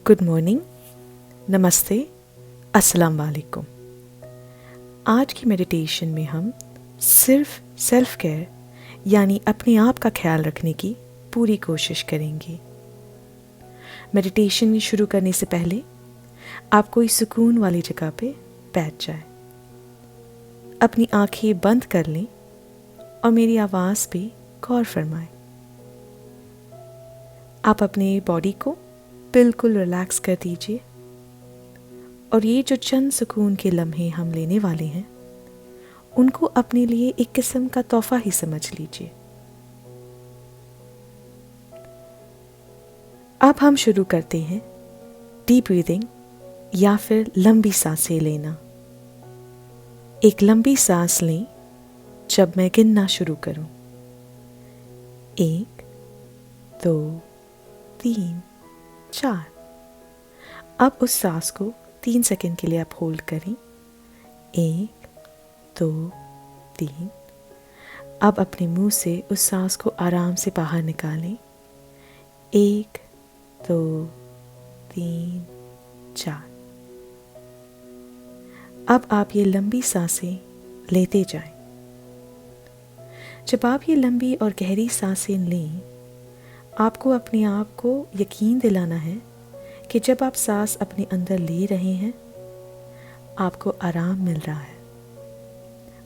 Good morning, नमस्ते, अस्सलाम वालेकुम। आज की मेडिटेशन में हम सिर्फ सेल्फ केयर यानी अपने आप का ख्याल रखने की पूरी कोशिश करेंगे। मेडिटेशन शुरू करने से पहले आप कोई सुकून वाली जगह पे बैठ जाएं। अपनी आंखें बंद कर लें और मेरी आवाज़ पे गौर फरमाएं। आप अपने बॉडी को बिल्कुल रिलैक्स कर दीजिए और ये जो चंद सुकून के लम्हे हम लेने वाले हैं उनको अपने लिए एक किस्म का तोहफा ही समझ लीजिए। अब हम शुरू करते हैं डीप ब्रीदिंग या फिर लंबी सांसें लेना। एक लंबी सांस लें जब मैं गिनना शुरू करूं। 1, 2, 3, 4। अब उस सांस को 3 सेकंड के लिए आप होल्ड करें। 1, 2, 3। अब अपने मुंह से उस सांस को आराम से बाहर निकालें। 1, 2, 3, 4। अब आप ये लंबी सांसें लेते जाएं। जब आप ये लंबी और गहरी सांसें लें, आपको अपने आप को यकीन दिलाना है कि जब आप सांस अपने अंदर ले रहे हैं आपको आराम मिल रहा है,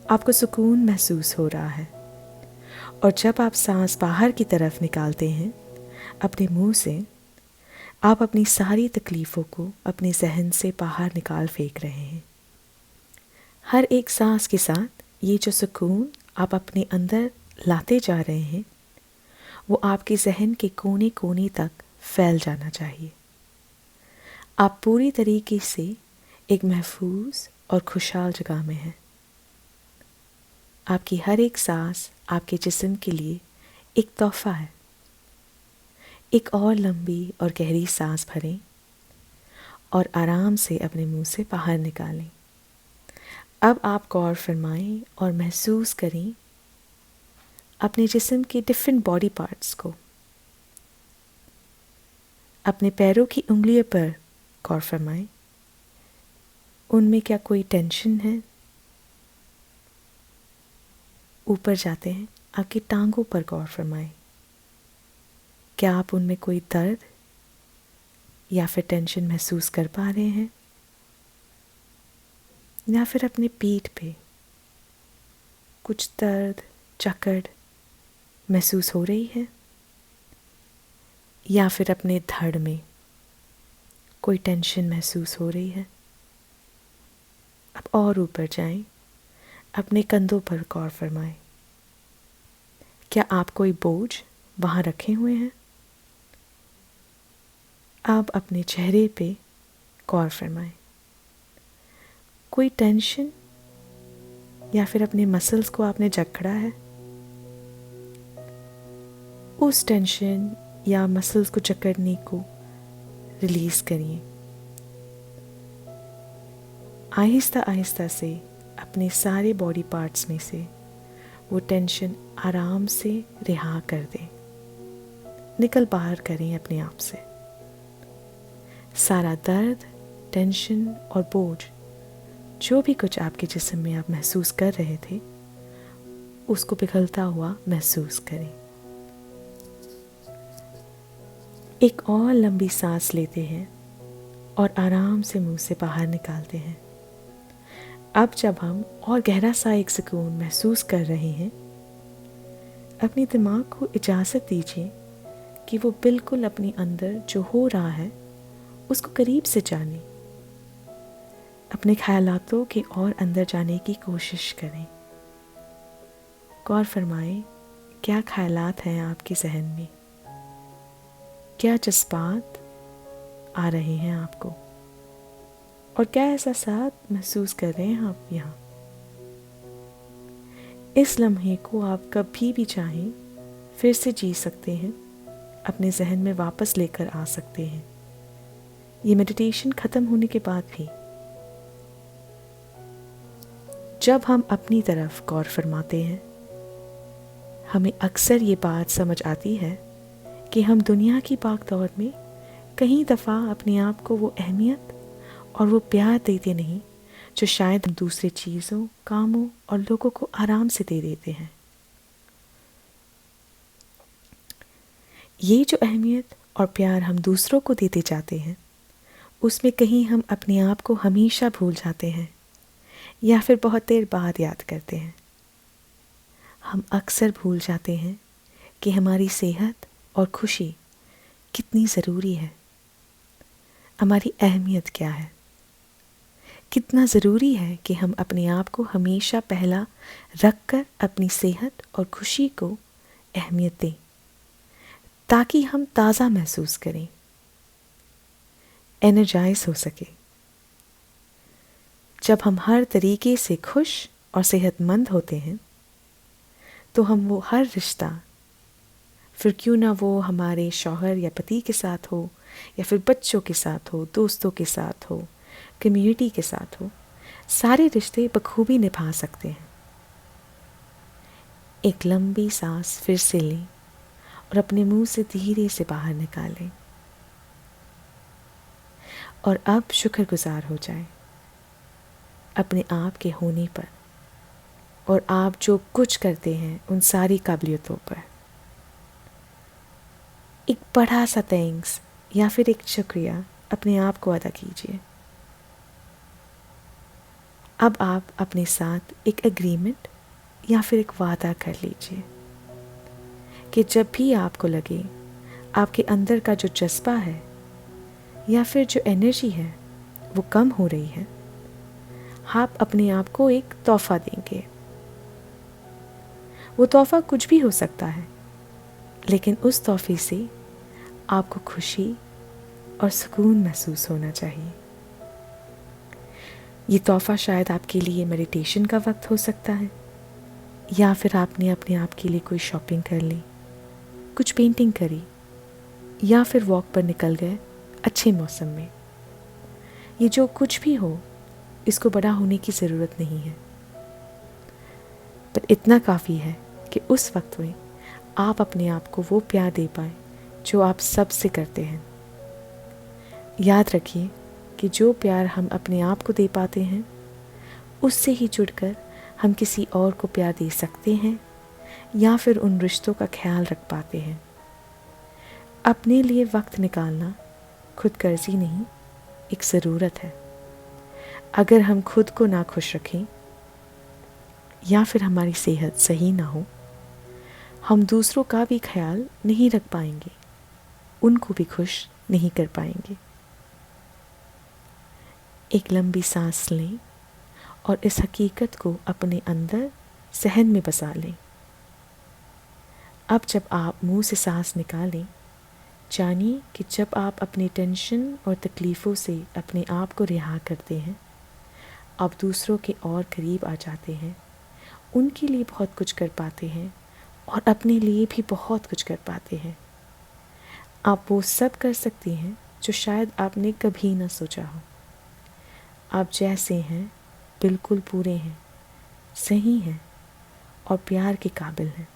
आपको सुकून महसूस हो रहा है। और जब आप सांस बाहर की तरफ निकालते हैं अपने मुंह से, आप अपनी सारी तकलीफ़ों को अपने जहन से बाहर निकाल फेंक रहे हैं। हर एक सांस के साथ ये जो सुकून आप अपने अंदर लाते जा रहे हैं वो आपके जहन के कोने कोने तक फैल जाना चाहिए। आप पूरी तरीके से एक महफूज और खुशहाल जगह में हैं। आपकी हर एक सांस आपके जिस्म के लिए एक तोहफा है। एक और लंबी और गहरी सांस भरें और आराम से अपने मुंह से बाहर निकालें। अब आप गौर फरमाएं और महसूस करें अपने जिस्म के डिफरेंट बॉडी पार्ट्स को। अपने पैरों की उंगलियों पर गौर फरमाएं, उनमें क्या कोई टेंशन है? ऊपर जाते हैं, आपकी टांगों पर गौर फरमाएं, क्या आप उनमें कोई दर्द या फिर टेंशन महसूस कर पा रहे हैं? या फिर अपने पीठ पे कुछ दर्द, जकड़ महसूस हो रही है? या फिर अपने धड़ में कोई टेंशन महसूस हो रही है? अब और ऊपर जाएं, अपने कंधों पर गौर फरमाएं, क्या आप कोई बोझ वहाँ रखे हुए हैं? अब अपने चेहरे पे गौर फरमाएं, कोई टेंशन या फिर अपने मसल्स को आपने जकड़ा है? उस टेंशन या मसल्स को जकड़ने को रिलीज करिए। आहिस्ता आहिस्ता से अपने सारे बॉडी पार्ट्स में से वो टेंशन आराम से रिहा कर दें, निकल बाहर करें अपने आप से। सारा दर्द, टेंशन और बोझ जो भी कुछ आपके जिस्म में आप महसूस कर रहे थे उसको पिघलता हुआ महसूस करें। एक और लंबी सांस लेते हैं और आराम से मुंह से बाहर निकालते हैं। अब जब हम और गहरा सा एक सुकून महसूस कर रहे हैं, अपने दिमाग को इजाज़त दीजिए कि वो बिल्कुल अपने अंदर जो हो रहा है उसको करीब से जाने। अपने ख्यालातों के और अंदर जाने की कोशिश करें। गौर फरमाएं, क्या ख्यालात हैं आपके जहन में? क्या जज्बात आ रहे हैं आपको? और क्या एहसासात महसूस कर रहे हैं आप यहाँ? इस लम्हे को आप कभी भी चाहें फिर से जी सकते हैं, अपने जहन में वापस लेकर आ सकते हैं। ये मेडिटेशन ख़त्म होने के बाद भी जब हम अपनी तरफ गौर फरमाते हैं, हमें अक्सर ये बात समझ आती है कि हम दुनिया की भाग दौड़ में कई दफ़ा अपने आप को वो अहमियत और वो प्यार देते नहीं जो शायद हम दूसरे चीज़ों, कामों और लोगों को आराम से दे देते हैं। ये जो अहमियत और प्यार हम दूसरों को देते जाते हैं, उसमें कहीं हम अपने आप को हमेशा भूल जाते हैं या फिर बहुत देर बाद याद करते हैं। हम अक्सर भूल जाते हैं कि हमारी सेहत और खुशी कितनी ज़रूरी है, हमारी अहमियत क्या है, कितना ज़रूरी है कि हम अपने आप को हमेशा पहला रख कर अपनी सेहत और खुशी को अहमियत दें, ताकि हम ताज़ा महसूस करें, एनर्जाइज हो सके। जब हम हर तरीके से खुश और सेहतमंद होते हैं तो हम वो हर रिश्ता, फिर क्यों ना वो हमारे शौहर या पति के साथ हो या फिर बच्चों के साथ हो, दोस्तों के साथ हो, कम्युनिटी के साथ हो, सारे रिश्ते बखूबी निभा सकते हैं। एक लंबी सांस फिर से लें और अपने मुंह से धीरे से बाहर निकालें और अब शुक्रगुजार हो जाएं अपने आप के होने पर और आप जो कुछ करते हैं उन सारी काबिलियतों पर। एक बड़ा सा थैंक्स या फिर एक शुक्रिया अपने आप को अदा कीजिए। अब आप अपने साथ एक एग्रीमेंट या फिर एक वादा कर लीजिए कि जब भी आपको लगे आपके अंदर का जो जज्बा है या फिर जो एनर्जी है वो कम हो रही है, आप अपने आप को एक तोहफा देंगे। वो तोहफा कुछ भी हो सकता है, लेकिन उस तोहफे से आपको खुशी और सुकून महसूस होना चाहिए। ये तोहफा शायद आपके लिए मेडिटेशन का वक्त हो सकता है, या फिर आपने अपने आप के लिए कोई शॉपिंग कर ली, कुछ पेंटिंग करी, या फिर वॉक पर निकल गए अच्छे मौसम में। ये जो कुछ भी हो, इसको बड़ा होने की ज़रूरत नहीं है, पर इतना काफ़ी है कि उस वक्त में आप अपने आप को वो प्यार दे पाएं जो आप सबसे करते हैं। याद रखिए कि जो प्यार हम अपने आप को दे पाते हैं, उससे ही जुड़कर हम किसी और को प्यार दे सकते हैं या फिर उन रिश्तों का ख्याल रख पाते हैं। अपने लिए वक्त निकालना खुदगर्जी नहीं, एक ज़रूरत है। अगर हम खुद को ना खुश रखें या फिर हमारी सेहत सही ना हो, हम दूसरों का भी ख्याल नहीं रख पाएंगे, उनको भी खुश नहीं कर पाएंगे। एक लंबी सांस लें और इस हकीकत को अपने अंदर सहन में बसा लें। अब जब आप मुंह से सांस निकालें, जानिए कि जब आप अपनी टेंशन और तकलीफ़ों से अपने आप को रिहा करते हैं, आप दूसरों के और करीब आ जाते हैं, उनके लिए बहुत कुछ कर पाते हैं और अपने लिए भी बहुत कुछ कर पाते हैं। आप वो सब कर सकती हैं जो शायद आपने कभी ना सोचा हो। आप जैसे हैं बिल्कुल पूरे हैं, सही हैं और प्यार के काबिल हैं।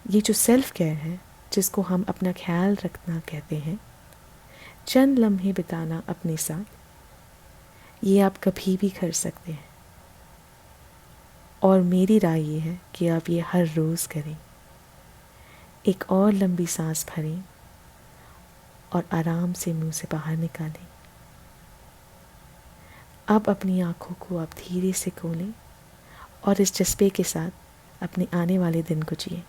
ये जो सेल्फ केयर है, जिसको हम अपना ख्याल रखना कहते हैं, चंद लम्हे बिताना अपने साथ, ये आप कभी भी कर सकते हैं। और मेरी राय ये है कि आप ये हर रोज़ करें। एक और लंबी सांस भरें और आराम से मुंह से बाहर निकालें। अब अपनी आँखों को आप धीरे से खोलें और इस जज्बे के साथ अपने आने वाले दिन को जिए।